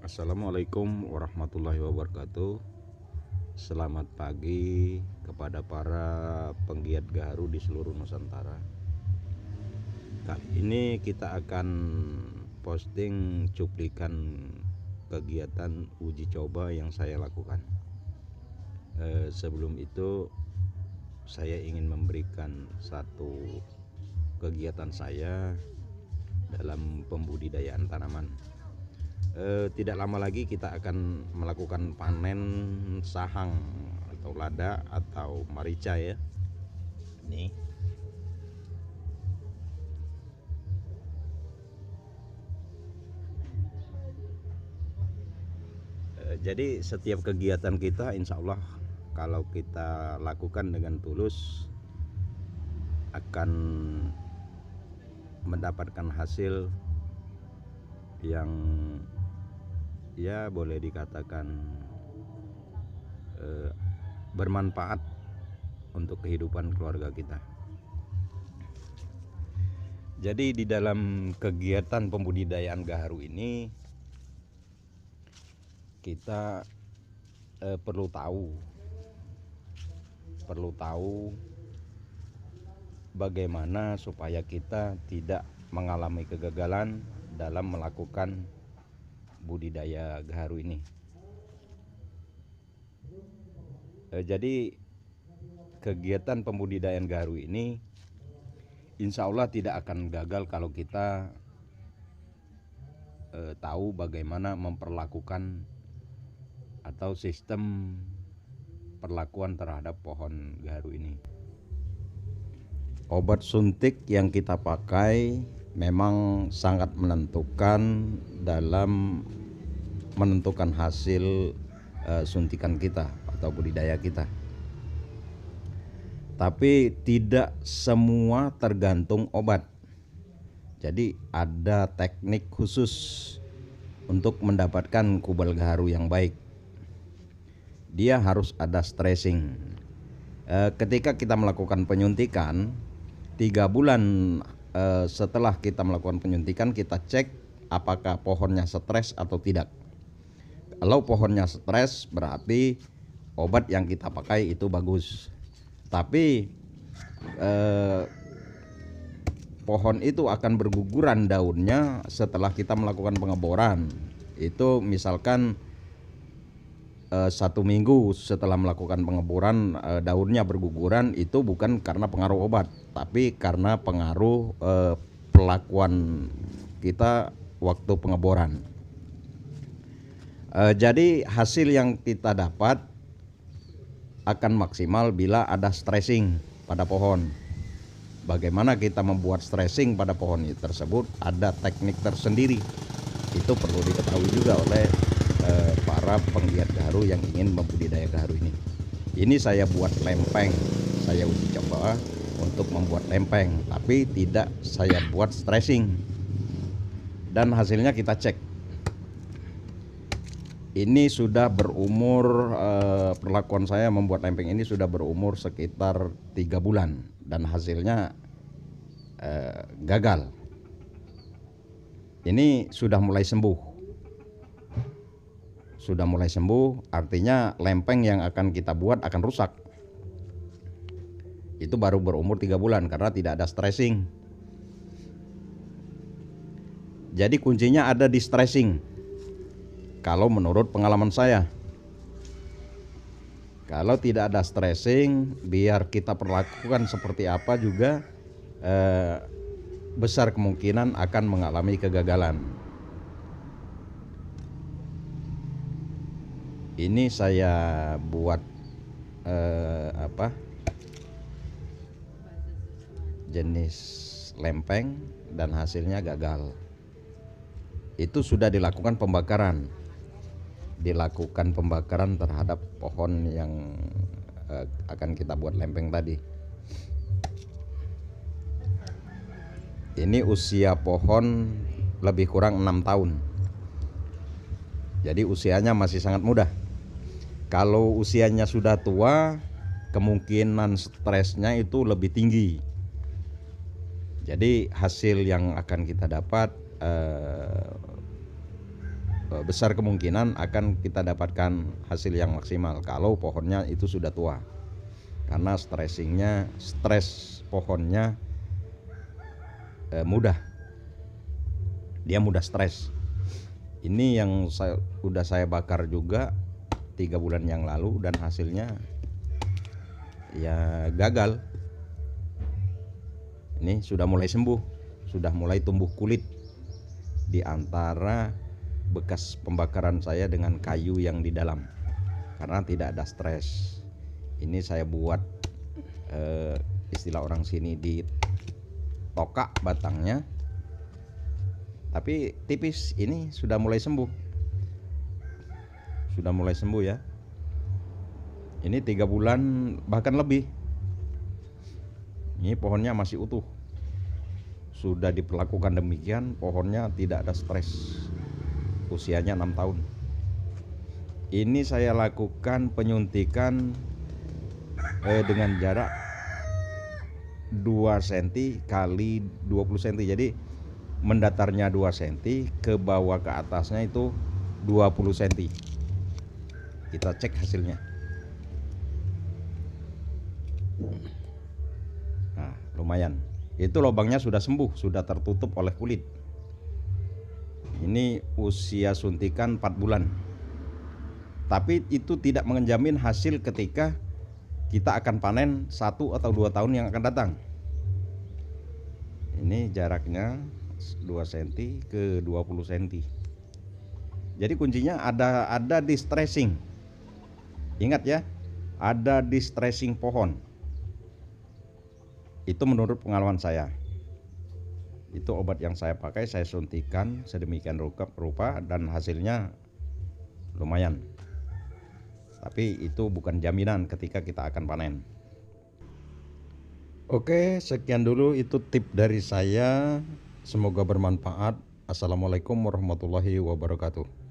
Assalamualaikum warahmatullahi wabarakatuh. Selamat pagi kepada para penggiat gaharu di seluruh Nusantara. Kali ini kita akan posting cuplikan kegiatan uji coba yang saya lakukan. Sebelum itu saya ingin memberikan satu kegiatan saya dalam pembudidayaan tanaman. Tidak lama lagi kita akan melakukan panen sahang atau lada atau marica ya. Nih. Jadi setiap kegiatan kita insya Allah kalau kita lakukan dengan tulus akan mendapatkan hasil yang ya boleh dikatakan bermanfaat untuk kehidupan keluarga kita. Jadi di dalam kegiatan pembudidayaan gaharu ini kita perlu tahu bagaimana supaya kita tidak mengalami kegagalan dalam melakukan budidaya gaharu ini. Jadi kegiatan pembudidayaan gaharu ini insya Allah tidak akan gagal kalau kita tahu bagaimana memperlakukan atau sistem perlakuan terhadap pohon gaharu ini. Obat suntik yang kita pakai memang sangat menentukan dalam menentukan hasil suntikan kita atau budidaya kita. Tapi tidak semua tergantung obat. Jadi ada teknik khusus untuk mendapatkan kubal gaharu yang baik. Dia harus ada stressing. Ketika kita melakukan penyuntikan, 3 bulan setelah kita melakukan penyuntikan, kita cek apakah pohonnya stres atau tidak. Kalau pohonnya stres berarti obat yang kita pakai itu bagus. Tapi pohon itu akan berguguran daunnya setelah kita melakukan pengeboran. Itu misalkan 1 minggu setelah melakukan pengeboran daunnya berguguran, itu bukan karena pengaruh obat, tapi karena pengaruh pelakuan kita waktu pengeboran. Jadi hasil yang kita dapat akan maksimal bila ada stressing pada pohon. Bagaimana kita membuat stressing pada pohon tersebut, ada teknik tersendiri. Itu perlu diketahui juga oleh para penggiat gaharu yang ingin membudidaya gaharu ini. Ini saya buat lempeng, saya uji coba untuk membuat lempeng, tapi tidak saya buat stressing. Dan hasilnya kita cek. Ini sudah berumur, perlakuan saya membuat lempeng ini sudah berumur sekitar 3 bulan dan hasilnya gagal. Ini sudah mulai sembuh. Sudah mulai sembuh, artinya lempeng yang akan kita buat akan rusak. Itu baru berumur 3 bulan karena tidak ada stressing. Jadi kuncinya ada di stressing. Kalau menurut pengalaman saya, kalau tidak ada stressing, biar kita perlakukan seperti apa juga besar kemungkinan akan mengalami kegagalan. Ini saya buat jenis lempeng dan hasilnya gagal. Itu sudah dilakukan pembakaran. Dilakukan pembakaran terhadap pohon yang akan kita buat lempeng tadi. Ini usia pohon lebih kurang 6 tahun. Jadi usianya masih sangat muda. Kalau usianya sudah tua, kemungkinan stresnya itu lebih tinggi. Jadi hasil yang akan kita dapat besar kemungkinan akan kita dapatkan hasil yang maksimal kalau pohonnya itu sudah tua, karena stres pohonnya mudah stres. Ini yang saya bakar juga 3 bulan yang lalu dan hasilnya ya gagal. Ini sudah mulai sembuh, sudah mulai tumbuh kulit di antara bekas pembakaran saya dengan kayu yang di dalam, karena tidak ada stres. Ini saya buat istilah orang sini di tokak batangnya, tapi tipis. Ini sudah mulai sembuh ya. Ini 3 bulan bahkan lebih. Ini pohonnya masih utuh. Sudah diperlakukan demikian, pohonnya tidak ada stres. Usianya 6 tahun. Ini saya lakukan penyuntikan dengan jarak 2 cm kali 20 cm. Jadi mendatarnya 2 cm, ke bawah ke atasnya itu 20 cm. Kita cek hasilnya. Nah, lumayan. Itu lubangnya sudah sembuh, sudah tertutup oleh kulit. Ini usia suntikan 4 bulan. Tapi itu tidak menjamin hasil ketika kita akan panen 1 atau 2 tahun yang akan datang. Ini jaraknya 2 cm ke 20 cm. Jadi kuncinya ada distressing. Ingat ya, ada distressing pohon. Itu menurut pengalaman saya. Itu obat yang saya pakai, saya suntikan sedemikian rupa dan hasilnya lumayan. Tapi itu bukan jaminan ketika kita akan panen. Oke, sekian dulu itu tip dari saya. Semoga bermanfaat. Assalamualaikum warahmatullahi wabarakatuh.